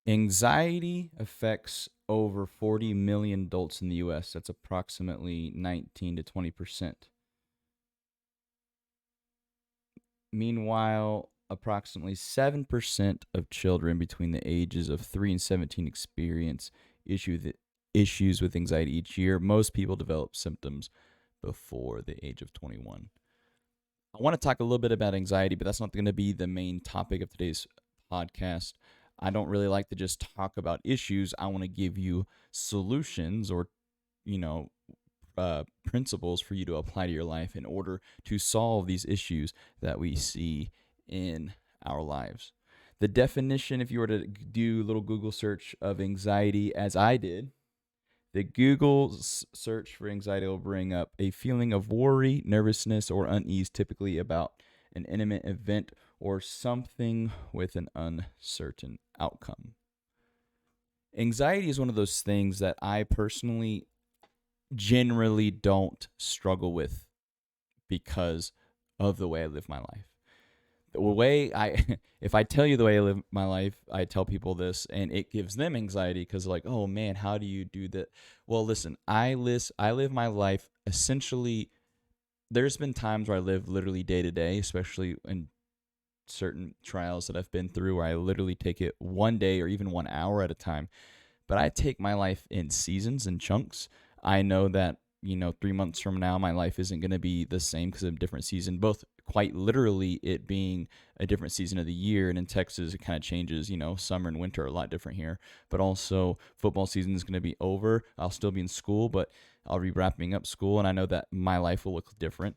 Anxiety affects over 40 million adults in the US. That's approximately 19 to 20%. Meanwhile, approximately 7% of children between the ages of 3 and 17 experience issues with anxiety each year. Most people develop symptoms before the age of 21. I want to talk a little bit about anxiety, but that's not going to be the main topic of today's podcast. I don't really like to just talk about issues. I want to give you solutions or, you know, principles for you to apply to your life in order to solve these issues that we see in our lives. The definition, if you were to do a little Google search of anxiety, as I did, the Google search for anxiety will bring up a feeling of worry, nervousness, or unease, typically about an imminent event or something with an uncertain outcome. Anxiety is one of those things that I personally generally don't struggle with because of the way I live my life. The way if I tell you the way I live my life, I tell people this and it gives them anxiety because like, oh man, how do you do that? Well, listen, I live my life essentially. There's been times where I live literally day to day, especially in certain trials that I've been through where I literally take it one day or even 1 hour at a time. But I take my life in seasons and chunks. I know that, 3 months from now, my life isn't going to be the same because of a different season, both quite literally it being a different season of the year. And in Texas, it kind of changes, summer and winter are a lot different here. But also, football season is going to be over. I'll still be in school, but I'll be wrapping up school. And I know that my life will look different.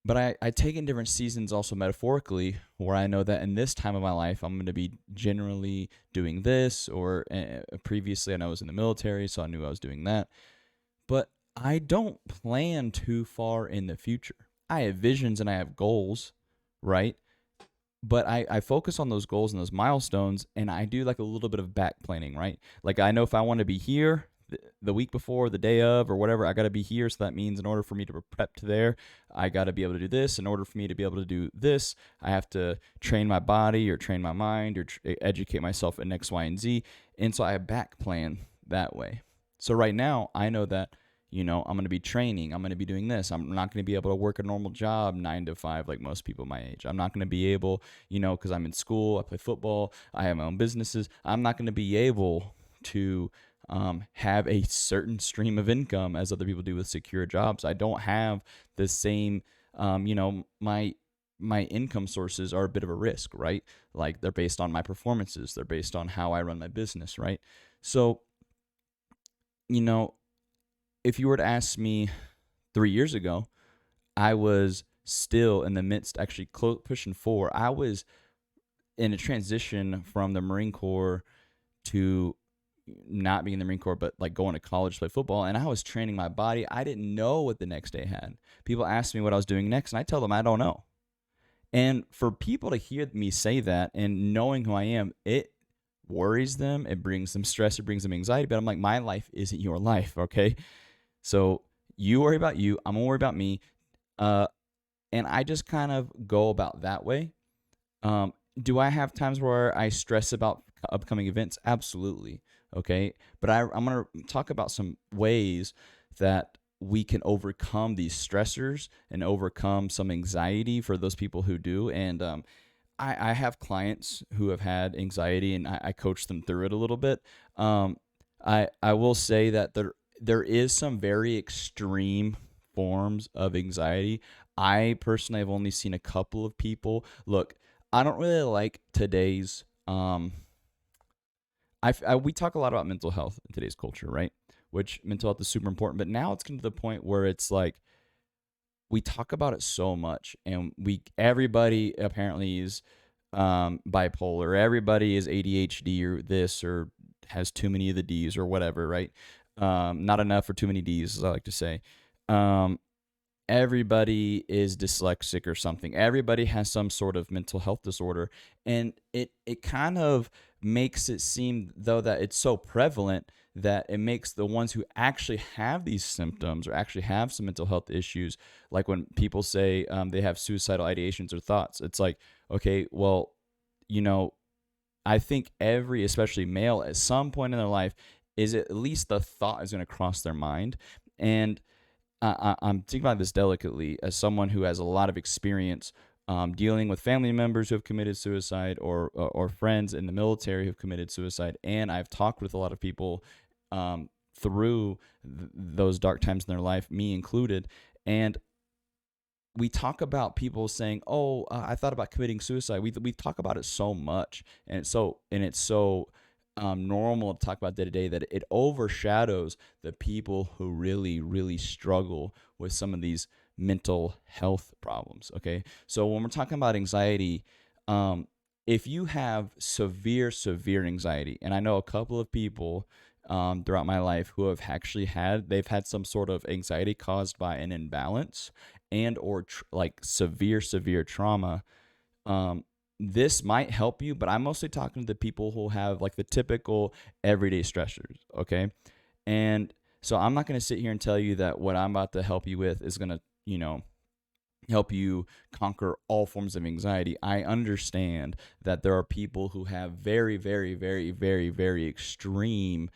But I take in different seasons also metaphorically, where I know that in this time of my life, I'm going to be generally doing this, or previously I know I was in the military, so I knew I was doing that. But I don't plan too far in the future. I have visions and I have goals, right? But I focus on those goals and those milestones, and I do like a little bit of back planning, right? Like I know if I want to be here the week before, the day of, or whatever, I got to be here. So that means in order for me to prep to there, I got to be able to do this. In order for me to be able to do this, I have to train my body or train my mind or educate myself in X, Y, and Z. And so I back plan that way. So right now, I know that I'm going to be training. I'm going to be doing this. I'm not going to be able to work a normal job 9 to 5 like most people my age. I'm not going to be able, because I'm in school, I play football, I have my own businesses. I'm not going to be able to have a certain stream of income as other people do with secure jobs. I don't have the same, my income sources are a bit of a risk, right? Like they're based on my performances. They're based on how I run my business, right? So, you know, if you were to ask me 3 years ago, I was still in the midst, actually pushing 4. I was in a transition from the Marine Corps to not being in the Marine Corps, but like going to college to play football. And I was training my body. I didn't know what the next day had. People asked me what I was doing next, and I tell them I don't know. And for people to hear me say that and knowing who I am, it worries them. It brings them stress. It brings them anxiety. But I'm like, my life isn't your life, okay? So you worry about you. I'm gonna worry about me. Uh, and I just kind of go about that way. Do I have times where I stress about upcoming events? Absolutely. Okay. But I'm going to talk about some ways that we can overcome these stressors and overcome some anxiety for those people who do. And I have clients who have had anxiety and I coach them through it a little bit. I will say that there is some very extreme forms of anxiety. I personally have only seen a couple of people. Look, I don't really like today's. We talk a lot about mental health in today's culture, right? Which mental health is super important, but now it's getting to the point where it's like we talk about it so much, and everybody apparently is bipolar. Everybody is ADHD or this or has too many of the D's or whatever, right? Not enough or too many D's, as I like to say. Everybody is dyslexic or something. Everybody has some sort of mental health disorder, and it kind of makes it seem though that it's so prevalent that it makes the ones who actually have these symptoms or actually have some mental health issues, like when people say they have suicidal ideations or thoughts, it's like, okay, well, you know I think every, especially male, at some point in their life, is at least the thought is going to cross their mind. And I'm thinking about this delicately as someone who has a lot of experience dealing with family members who have committed suicide, or friends in the military who have committed suicide. And I've talked with a lot of people through those dark times in their life, me included. And we talk about people saying, "Oh, I thought about committing suicide." We talk about it so much, and it's so normal to talk about day to day that it overshadows the people who really, really struggle with some of these mental health problems. Okay, so when we're talking about anxiety, if you have severe, severe anxiety, and I know a couple of people throughout my life who have actually they've had some sort of anxiety caused by an imbalance and or like severe, severe trauma. This might help you, but I'm mostly talking to the people who have like the typical everyday stressors. Okay. And so I'm not going to sit here and tell you that what I'm about to help you with is going to, help you conquer all forms of anxiety. I understand that there are people who have very, very, very, very, very extreme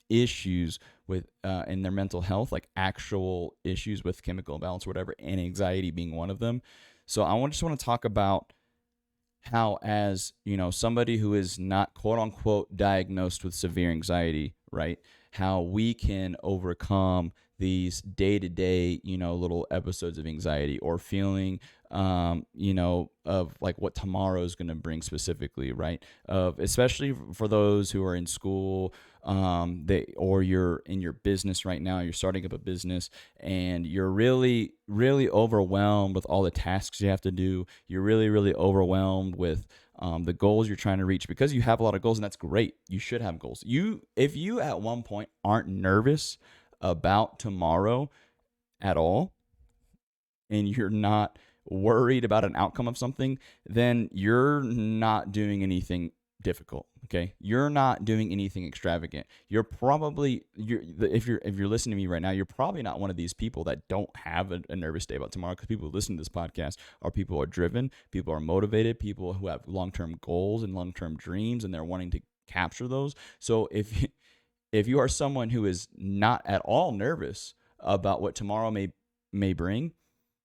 issues with in their mental health, like actual issues with chemical imbalance or whatever, and anxiety being one of them. So just want to talk about how, as somebody who is not quote unquote diagnosed with severe anxiety, right? How we can overcome these day to day, little episodes of anxiety or feeling, of like what tomorrow is going to bring specifically, right? Especially for those who are in school, or you're in your business right now, you're starting up a business and you're really, really overwhelmed with all the tasks you have to do. You're really, really overwhelmed with the goals you're trying to reach, because you have a lot of goals, and that's great. You should have goals. If you at one point aren't nervous about tomorrow at all, and you're not worried about an outcome of something, then you're not doing anything difficult. Okay, you're not doing anything extravagant. If you're listening to me right now, you're probably not one of these people that don't have a nervous day about tomorrow, because people who listen to this podcast are people who are driven, people who are motivated, people who have long-term goals and long-term dreams, and they're wanting to capture those. So if you are someone who is not at all nervous about what tomorrow may bring,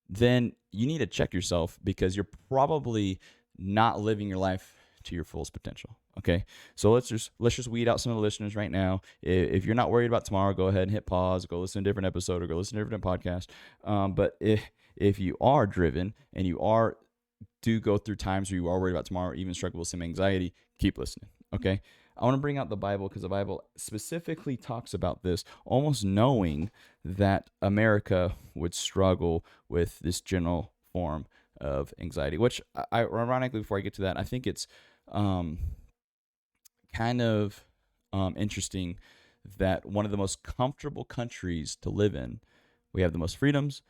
then you need to check yourself, because you're probably not living your life to your fullest potential. Okay, so let's just weed out some of the listeners right now. If you're not worried about tomorrow, go ahead and hit pause, go listen to a different episode, or go listen to a different podcast. But if you are driven and do go through times where you are worried about tomorrow, or even struggle with some anxiety, keep listening. Okay, I want to bring out the Bible, because the Bible specifically talks about this, almost knowing that America would struggle with this general form of anxiety, which ironically, before I get to that, I think it's kind of interesting that one of the most comfortable countries to live in, we have the most freedoms.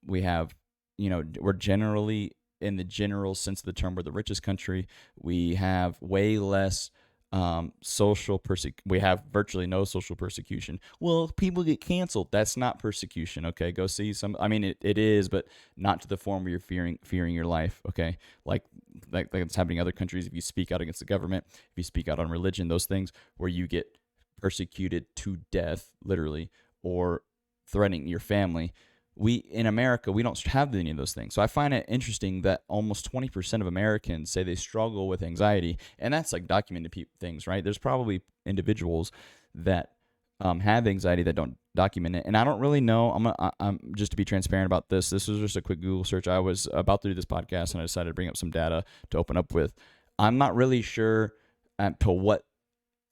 We have, we're generally, in the general sense of the term, we're the richest country. We have way less we have virtually no social persecution. Well, if people get canceled, that's not persecution. Okay, go see it is, but not to the form where you're fearing your life. Okay, like it's happening in other countries. If you speak out against the government, if you speak out on religion, those things where you get persecuted to death, literally, or threatening your family. In America, we don't have any of those things. So I find it interesting that almost 20% of Americans say they struggle with anxiety, and that's like documented things, right? There's probably individuals that have anxiety that don't document it, and I don't really know. I'm just to be transparent about this. This was just a quick Google search. I was about to do this podcast, and I decided to bring up some data to open up with. I'm not really sure to what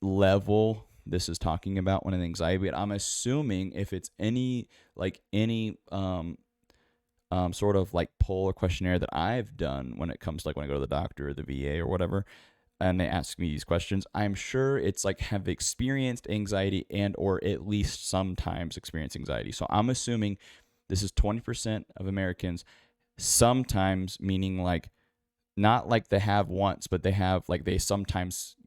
level this is talking about when an anxiety, but I'm assuming if it's any sort of like poll or questionnaire that I've done when it comes to like when I go to the doctor or the VA or whatever, and they ask me these questions, I'm sure it's like have experienced anxiety and or at least sometimes experience anxiety. So I'm assuming this is 20% of Americans, sometimes, meaning like not like they have once, but they have like they sometimes,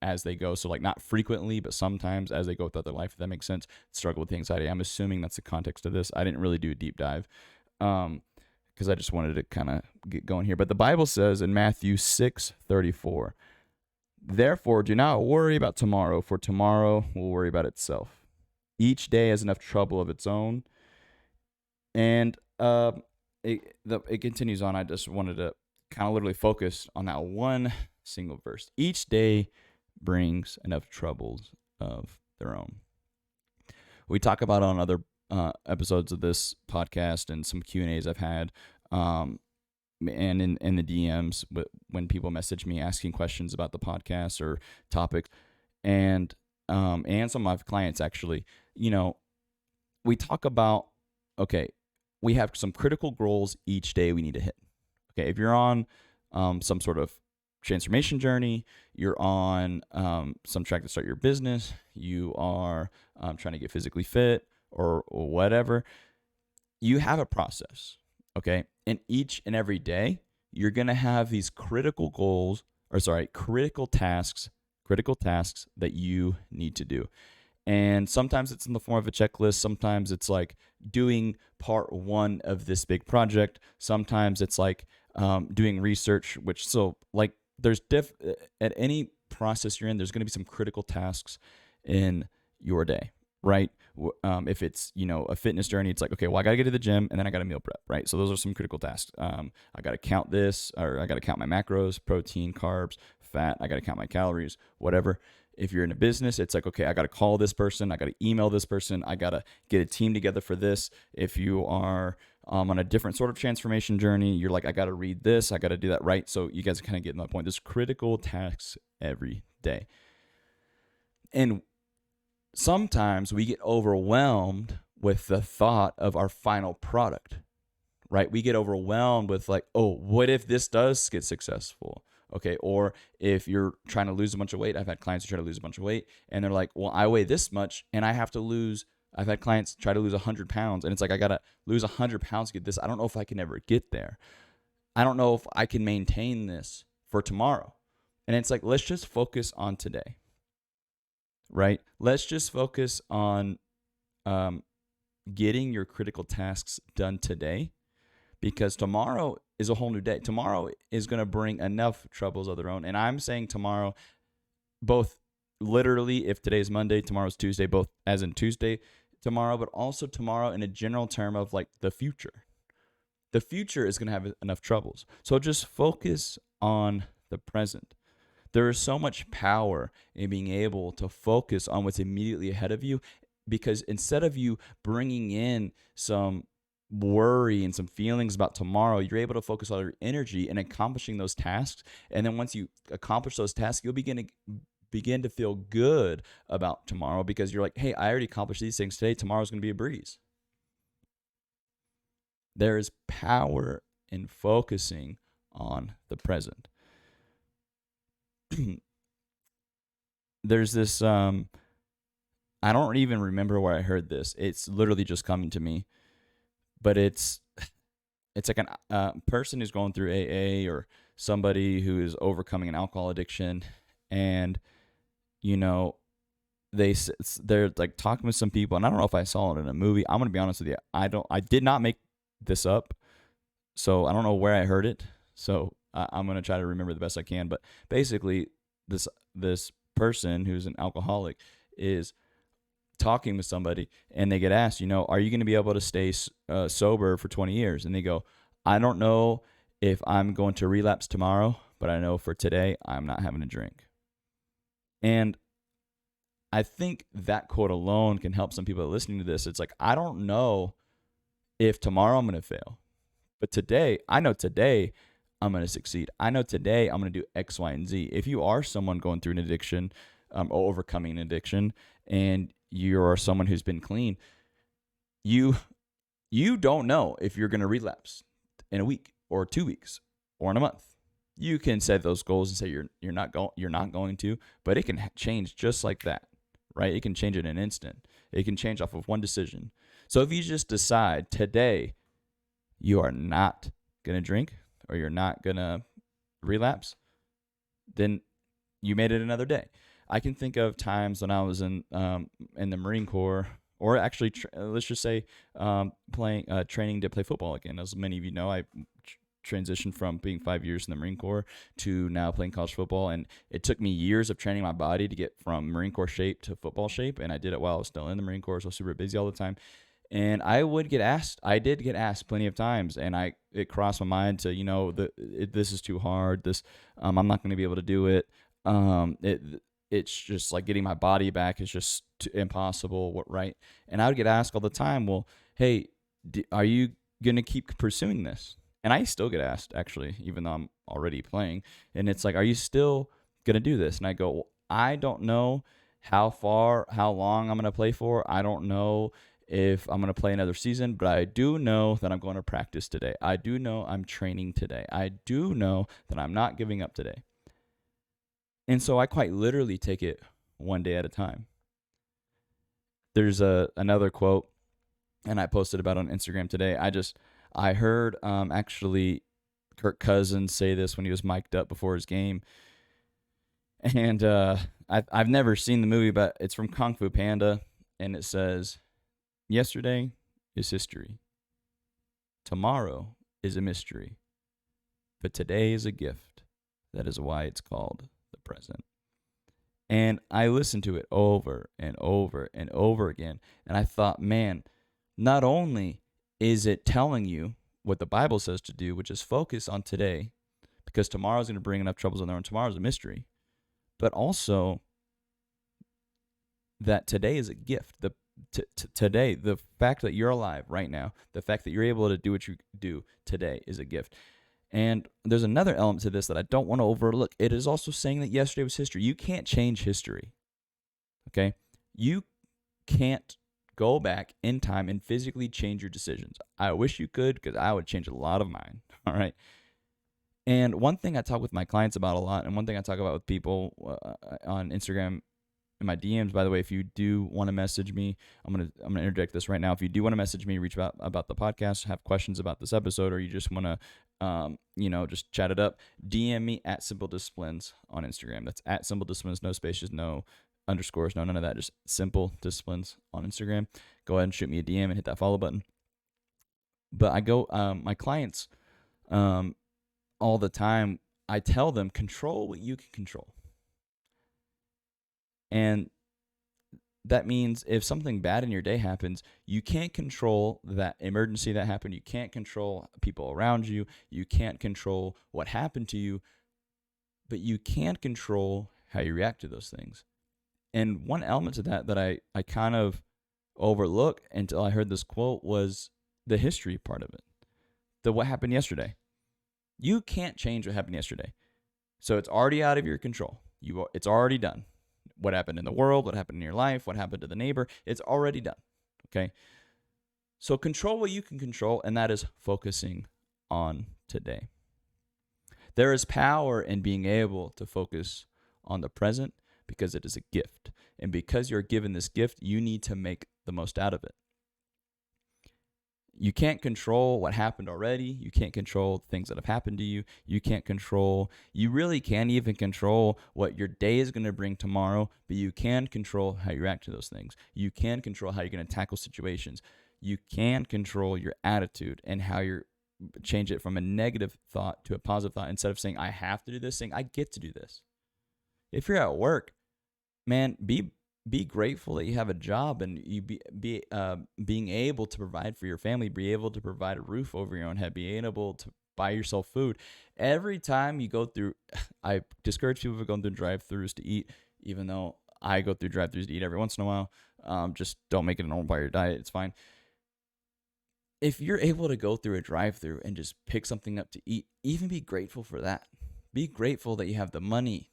as they go. So like not frequently, but sometimes as they go throughout their life, if that makes sense, struggle with anxiety. I'm assuming that's the context of this. I didn't really do a deep dive. because I just wanted to kind of get going here. But the Bible says in Matthew 6:34, therefore do not worry about tomorrow, for tomorrow will worry about itself. Each day has enough trouble of its own. And it continues on. I just wanted to kind of literally focus on that one single verse. Each day brings enough troubles of their own. We talk about on other episodes of this podcast and some Q&As I've had, and in the DMs when people message me asking questions about the podcast or topics, and some of my clients actually, we talk about, okay, we have some critical goals each day we need to hit. Okay, if you're on some sort of transformation journey, you're on some track to start your business, you are trying to get physically fit or whatever, you have a process, okay? And each and every day, you're going to have these critical tasks that you need to do. And sometimes it's in the form of a checklist. Sometimes it's like doing part one of this big project. Sometimes it's like doing research, there's at any process you're in, there's going to be some critical tasks in your day, right? If it's, a fitness journey, it's like, okay, well, I got to get to the gym and then I got to meal prep, right? So those are some critical tasks. I got to count this, or I got to count my macros, protein, carbs, fat. I got to count my calories, whatever. If you're in a business, it's like, okay, I got to call this person. I got to email this person. I got to get a team together for this. If you are on a different sort of transformation journey, you're like, I got to read this. I got to do that, right? So you guys are kind of getting my point. There's critical tasks every day. And sometimes we get overwhelmed with the thought of our final product, right? We get overwhelmed with like, oh, what if this does get successful? Okay, or if you're trying to lose a bunch of weight, I've had clients who try to lose a bunch of weight, and they're like, well, I weigh this much, and I have to lose. I've had clients try to lose 100 pounds, and it's like, I got to lose 100 pounds to get this. I don't know if I can ever get there. I don't know if I can maintain this for tomorrow. And it's like, let's just focus on today, right? Let's just focus on getting your critical tasks done today, because tomorrow is a whole new day. Tomorrow is going to bring enough troubles of their own. And I'm saying tomorrow, both literally, if today's Monday, tomorrow's Tuesday, both as in Tuesday tomorrow, but also tomorrow in a general term of like the future. The future is going to have enough troubles. So just focus on the present. There is so much power in being able to focus on what's immediately ahead of you, because instead of you bringing in some worry and some feelings about tomorrow, you're able to focus all your energy in accomplishing those tasks. And then once you accomplish those tasks, you'll begin to feel good about tomorrow, because you're like, hey, I already accomplished these things today. Tomorrow's going to be a breeze. There is power in focusing on the present. There's this, I don't even remember where I heard this. It's literally just coming to me. But it's like a person who's going through AA, or somebody who is overcoming an alcohol addiction, and they're like talking with some people, and I don't know if I saw it in a movie. I'm gonna be honest with you, I did not make this up, so I don't know where I heard it. So I'm gonna try to remember the best I can. But basically, this person who's an alcoholic is talking with somebody, and they get asked, are you going to be able to stay sober for 20 years? And they go, I don't know if I'm going to relapse tomorrow, but I know for today, I'm not having a drink. And I think that quote alone can help some people that are listening to this. It's like, I don't know if tomorrow I'm going to fail, but today, I know today I'm going to succeed. I know today I'm going to do X, Y, and Z. If you are someone going through an addiction, or overcoming an addiction, and you're someone who's been clean, you don't know if you're going to relapse in a week or 2 weeks or in a month. You can set those goals and say you're not going to, but it can change just like that, right? It can change in an instant. It can change off of one decision. So if you just decide today you are not going to drink, or you're not going to relapse, then you made it another day. I can think of times when I was in the Marine Corps, or actually, let's just say, training to play football again. As many of you know, I transitioned from being 5 years in the Marine Corps to now playing college football, and it took me years of training my body to get from Marine Corps shape to football shape, and I did it while I was still in the Marine Corps, so super busy all the time. And I did get asked plenty of times, and it crossed my mind to, this is too hard. I'm not going to be able to do it. It's just like getting my body back is just impossible, right? And I would get asked all the time, well, hey, are you going to keep pursuing this? And I still get asked, actually, even though I'm already playing. And it's like, are you still going to do this? And I go, well, I don't know how long I'm going to play for. I don't know if I'm going to play another season, but I do know that I'm going to practice today. I do know I'm training today. I do know that I'm not giving up today. And so I quite literally take it one day at a time. There's another quote, and I posted about it on Instagram today. I heard actually Kirk Cousins say this when he was mic'd up before his game. And I've never seen the movie, but it's from Kung Fu Panda, and it says, yesterday is history. Tomorrow is a mystery. But today is a gift. That is why it's called the present. And I listened to it over and over and over again. And I thought, man, not only is it telling you what the Bible says to do, which is focus on today, because tomorrow's going to bring enough troubles on their own. Tomorrow's a mystery. But also that today is a gift. Today, the fact that you're alive right now, the fact that you're able to do what you do today is a gift. And there's another element to this that I don't want to overlook. It is also saying that yesterday was history. You can't change history. Okay? You can't go back in time and physically change your decisions. I wish you could, because I would change a lot of mine. All right? And one thing I talk with my clients about a lot, and one thing I talk about with people on Instagram in my DMs, by the way, if you do want to message me, I'm gonna interject this right now. If you do want to message me, reach out about the podcast, have questions about this episode, or you just want to, just chat it up, DM me at Simple Disciplines on Instagram. That's at Simple Disciplines, no spaces, no underscores, no none of that, just Simple Disciplines on Instagram. Go ahead and shoot me a DM and hit that follow button. But I go, my clients, all the time, I tell them, control what you can control. And that means if something bad in your day happens, you can't control that emergency that happened. You can't control people around you. You can't control what happened to you, but you can control how you react to those things. And one element to that I kind of overlooked until I heard this quote was the history part of it. What happened yesterday. You can't change what happened yesterday. So it's already out of your control. It's already done. What happened in the world, what happened in your life, what happened to the neighbor, it's already done. Okay? So control what you can control, and that is focusing on today. There is power in being able to focus on the present because it is a gift. And because you're given this gift, you need to make the most out of it. You can't control what happened already. You can't control things that have happened to you. You really can't even control what your day is going to bring tomorrow, but you can control how you react to those things. You can control how you're going to tackle situations. You can control your attitude and how you change it from a negative thought to a positive thought. Instead of saying, I have to do this, saying, I get to do this. If you're at work, man, be grateful that you have a job and you being able to provide for your family, be able to provide a roof over your own head, being able to buy yourself food. Every time you go through, I discourage people from going through drive-thrus to eat, even though I go through drive-thrus to eat every once in a while. Just don't make it a normal part of your diet. It's fine. If you're able to go through a drive-thru and just pick something up to eat, even be grateful for that. Be grateful that you have the money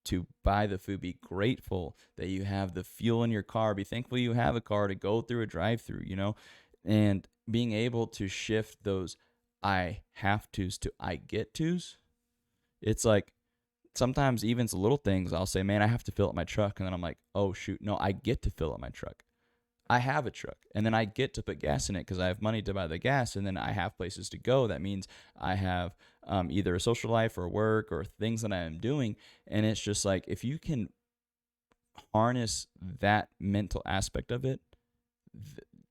to buy the food. Be grateful that you have the fuel in your car. Be thankful you have a car to go through a drive-thru, and being able to shift those I have to's to I get to's. It's like sometimes even it's little things. I'll say, man, I have to fill up my truck. And then I'm like, oh, shoot, no, I get to fill up my truck. I have a truck, and then I get to put gas in it because I have money to buy the gas, and then I have places to go. That means I have either a social life or work or things that I am doing, and it's just like if you can harness that mental aspect of it,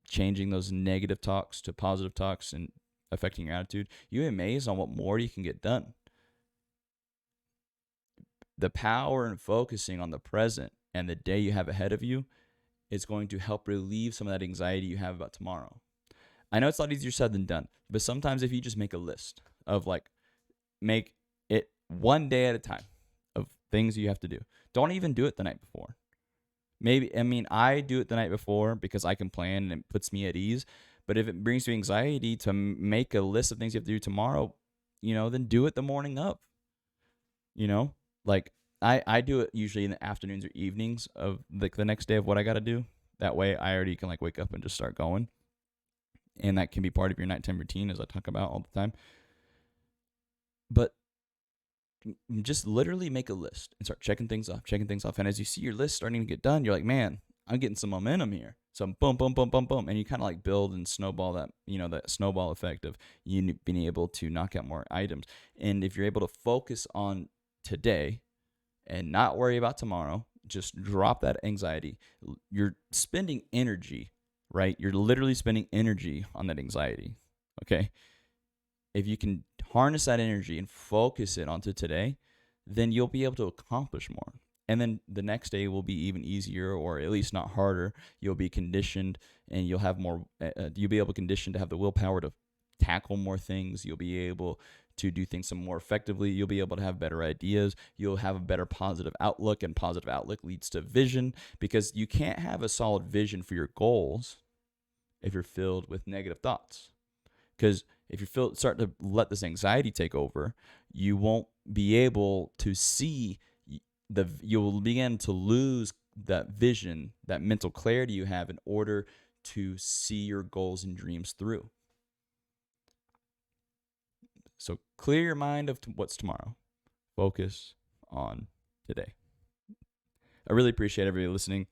changing those negative talks to positive talks and affecting your attitude, you're amazed on what more you can get done. The power in focusing on the present and the day you have ahead of you is going to help relieve some of that anxiety you have about tomorrow. I know it's a lot easier said than done, but sometimes if you just make a list of make it one day at a time of things you have to do. Don't even do it the night before. I do it the night before because I can plan and it puts me at ease. But if it brings you anxiety to make a list of things you have to do tomorrow, then do it the morning of. I do it usually in the afternoons or evenings of the next day of what I got to do. That way I already can wake up and just start going. And that can be part of your nighttime routine, as I talk about all the time. But just literally make a list and start checking things off. And as you see your list starting to get done, you're like, man, I'm getting some momentum here. So boom, boom, boom, boom, boom. And you kind of build and snowball that, that snowball effect of you being able to knock out more items. And if you're able to focus on today and not worry about tomorrow, just drop that anxiety. You're spending energy, right? You're literally spending energy on that anxiety. Okay. If you can harness that energy and focus it onto today, then you'll be able to accomplish more. And then the next day will be even easier, or at least not harder. You'll be conditioned, and you'll have more. You'll be able to condition to have the willpower to tackle more things. You'll be able to do things some more effectively. You'll be able to have better ideas. You'll have a better positive outlook, and positive outlook leads to vision, because you can't have a solid vision for your goals if you're filled with negative thoughts. Because if you start to let this anxiety take over, you won't be able to see you'll begin to lose that vision, that mental clarity you have in order to see your goals and dreams through. So clear your mind of what's tomorrow. Focus on today. I really appreciate everybody listening.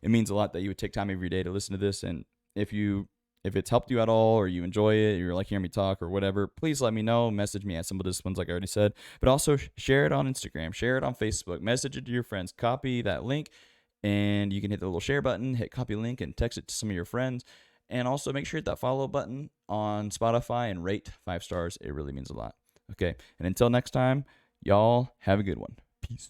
It means a lot that you would take time of your day to listen to this. And if it's helped you at all, or you enjoy it, or you're hearing me talk or whatever, please let me know. Message me at Simple Disciplines, like I already said. But also share it on Instagram, share it on Facebook, message it to your friends, copy that link, and you can hit the little share button, hit copy link, and text it to some of your friends. And also make sure you hit that follow button on Spotify and rate 5 stars. It really means a lot. Okay, and until next time, y'all have a good one. Peace.